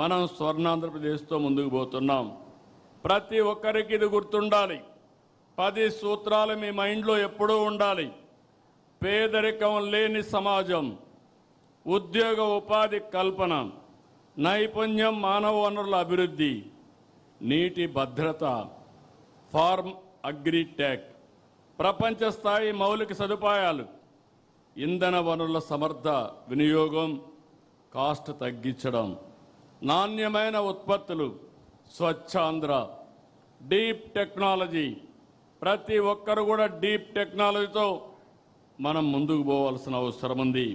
మనం స్వర్ణాంధ్రప్రదేశ్తో ముందుకు పోతున్నాం. ప్రతి ఒక్కరికి ఇది గుర్తుండాలి. 10 సూత్రాలు మీ మైండ్లో ఎప్పుడూ ఉండాలి. పేదరికం లేని సమాజం, ఉద్యోగ ఉపాధి కల్పన, నైపుణ్యం, మానవ వనరుల అభివృద్ధి, నీటి భద్రత, ఫార్మ్ అగ్రిటెక్, ప్రపంచ స్థాయి మౌలిక సదుపాయాలు, ఇంధన వనరుల సమర్థ వినియోగం, కాస్ట్ తగ్గించడం, నాణ్యమైన ఉత్పత్తులు, స్వచ్ఛాంధ్ర, డీప్ టెక్నాలజీ. ప్రతి ఒక్కరు కూడా డీప్ టెక్నాలజీతో మనం ముందుకు పోవాల్సిన అవసరం ఉంది.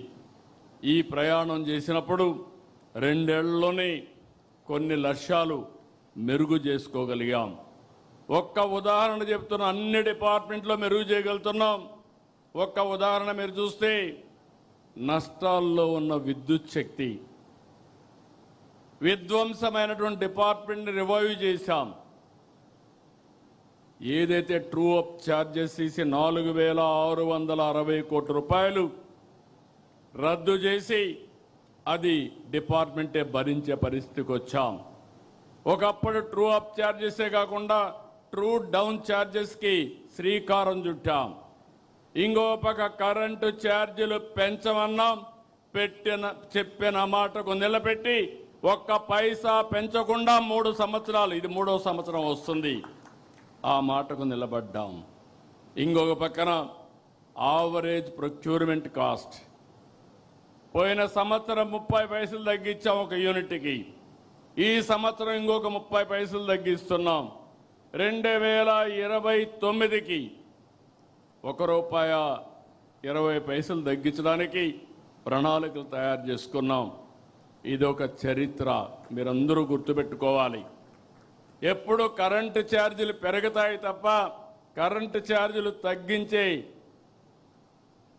ఈ ప్రయాణం చేసినప్పుడు 2 ఏళ్లలోనే కొన్ని లక్ష్యాలు మెరుగు చేసుకోగలిగాం. ఒక్క ఉదాహరణ చెప్తున్నా, అన్ని డిపార్ట్మెంట్లో మెరుగు చేయగలుగుతున్నాం. ఒక్క ఉదాహరణ మీరు చూస్తే, నష్టాల్లో ఉన్న విద్యుత్ శక్తి, విధ్వంసమైనటువంటి డిపార్ట్మెంట్ని రివైవ్ చేశాం. ఏదైతే ట్రూ అప్ ఛార్జెస్ తీసి 4,660 కోట్ల రూపాయలు రద్దు చేసి అది డిపార్ట్మెంటే భరించే పరిస్థితికి వచ్చాం. ఒకప్పుడు ట్రూ అప్ ఛార్జెసే కాకుండా ట్రూ డౌన్ ఛార్జెస్కి శ్రీకారం చుట్టాం. ఇంకో పక్క కరెంటు ఛార్జీలు పెంచమన్నాం. చెప్పిన మాటకు నిలబెట్టి ఒక్క పైసా పెంచకుండా 3 సంవత్సరాలు, ఇది 3వ సంవత్సరం వస్తుంది, ఆ మాటకు నిలబడ్డాం. ఇంకొక పక్కన ఆవరేజ్ ప్రొక్యూర్మెంట్ కాస్ట్ పోయిన సంవత్సరం 30 పైసలు తగ్గించాం ఒక యూనిట్కి. ఈ సంవత్సరం ఇంకొక 30 పైసలు తగ్గిస్తున్నాం. 2029కి ₹1.20 తగ్గించడానికి ప్రణాళికలు తయారు చేసుకున్నాం. ఇదొక చరిత్ర, మీరందరూ గుర్తుపెట్టుకోవాలి. ఎప్పుడు కరెంటు ఛార్జీలు పెరుగుతాయి తప్ప కరెంటు ఛార్జీలు తగ్గించే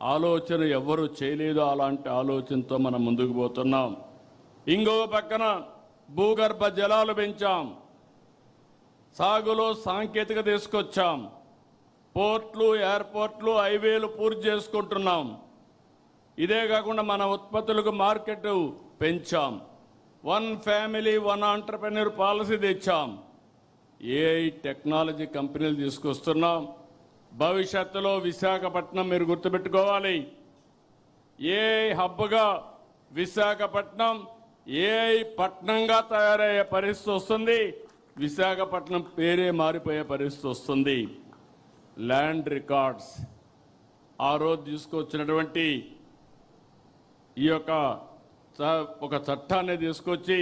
ఆలోచన ఎవరు చేయలేదు. అలాంటి ఆలోచనతో మనం ముందుకు పోతున్నాం. ఇంకో పక్కన భూగర్భ జలాలు పెంచాం, సాగులో సాంకేతిక తీసుకొచ్చాం, పోర్ట్లు, ఎయిర్పోర్ట్లు, హైవేలు పూర్తి చేసుకుంటున్నాం. ఇదే కాకుండా మన ఉత్పత్తులకు మార్కెట్ పెంచాం. 1 ఫ్యామిలీ 1 ఆంటర్‌ప్రెన్యూర్ పాలసీ తెచ్చాం. ఏఐ టెక్నాలజీ కంపెనీలు తీసుకొస్తున్నాం. భవిష్యత్తులో విశాఖపట్నం మీరు గుర్తుపెట్టుకోవాలి, ఏఐ హబ్గా విశాఖపట్నం ఏఐ పట్నంగా తయారయ్యే పరిస్థితి వస్తుంది. విశాఖపట్నం పేరే మారిపోయే పరిస్థితి వస్తుంది. ల్యాండ్ రికార్డ్స్ ఆ రోజు తీసుకొచ్చినటువంటి ఈ యొక్క ఒక చట్టాన్ని తీసుకొచ్చి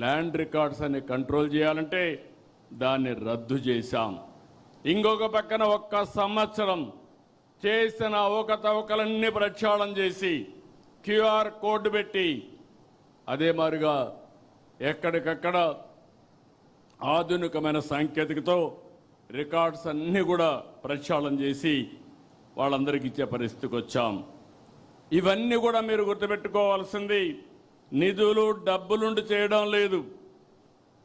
ల్యాండ్ రికార్డ్స్ అని కంట్రోల్ చేయాలంటే దాన్ని రద్దు చేశాం. ఇంకొక పక్కన ఒక్క సంవత్సరం చేసిన అవకతవకలన్నీ ప్రక్షాళన చేసి క్యూఆర్ కోడ్ పెట్టి అదే మాదిరిగా ఎక్కడికక్కడ ఆధునికమైన సాంకేతికతో రికార్డ్స్ అన్నీ కూడా ప్రక్షాళన చేసి వాళ్ళందరికీ ఇచ్చే పరిస్థితికి వచ్చాం. ఇవన్నీ కూడా మీరు గుర్తుపెట్టుకోవాల్సింది, నిధులు డబ్బులుండి చేయడం లేదు.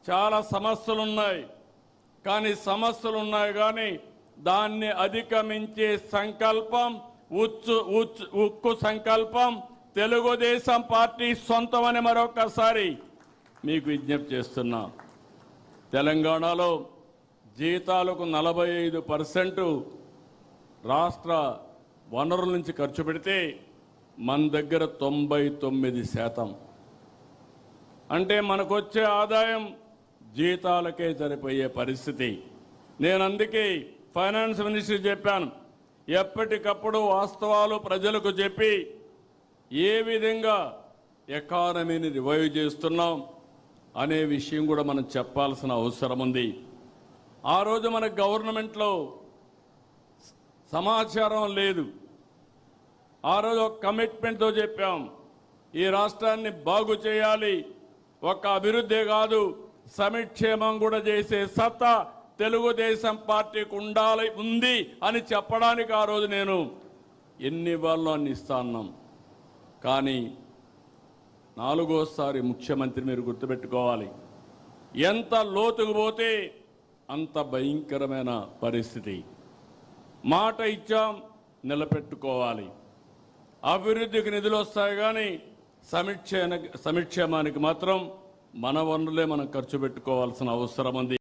చాలా సమస్యలు ఉన్నాయి, కానీ దాన్ని అధిగమించే సంకల్పం, ఉక్కు సంకల్పం తెలుగుదేశం పార్టీ సొంతమని మరొకసారి మీకు విజ్ఞప్తి చేస్తున్నా. తెలంగాణలో జీతాలకు 45% రాష్ట్ర వనరుల నుంచి ఖర్చు పెడితే మన దగ్గర 99%. అంటే మనకొచ్చే ఆదాయం జీతాలకే సరిపోయే పరిస్థితి. నేను అందుకే ఫైనాన్స్ మినిస్టర్ చెప్పాను, ఎప్పటికప్పుడు వాస్తవాలు ప్రజలకు చెప్పి ఏ విధంగా ఎకానమీని రివైవ్ చేస్తున్నాం అనే విషయం కూడా మనం చెప్పాల్సిన అవసరం ఉంది. ఆ రోజు మన గవర్నమెంట్లో సమాచారం లేదు. ఆ రోజు ఒక కమిట్మెంట్తో చెప్పాం, ఈ రాష్ట్రాన్ని బాగు చేయాలి, ఒక అభివృద్ధి కాదు సంక్షేమం కూడా చేసే సత్తా తెలుగుదేశం పార్టీకి ఉంది అని చెప్పడానికి ఆ రోజు నేను ఎన్ని ఇవ్వాలో అన్ని ఇస్తాన్నాం. కానీ 4వసారి ముఖ్యమంత్రి మీరు గుర్తుపెట్టుకోవాలి, ఎంత లోతుకు పోతే అంత భయంకరమైన పరిస్థితి. మాట ఇచ్చాం, నిలబెట్టుకోవాలి. అభివృద్ధికి నిధులు వస్తాయి కానీ సంక్షేమానికి మాత్రం మన వనరులే మనం ఖర్చు పెట్టుకోవాల్సిన అవసరం ఉంది.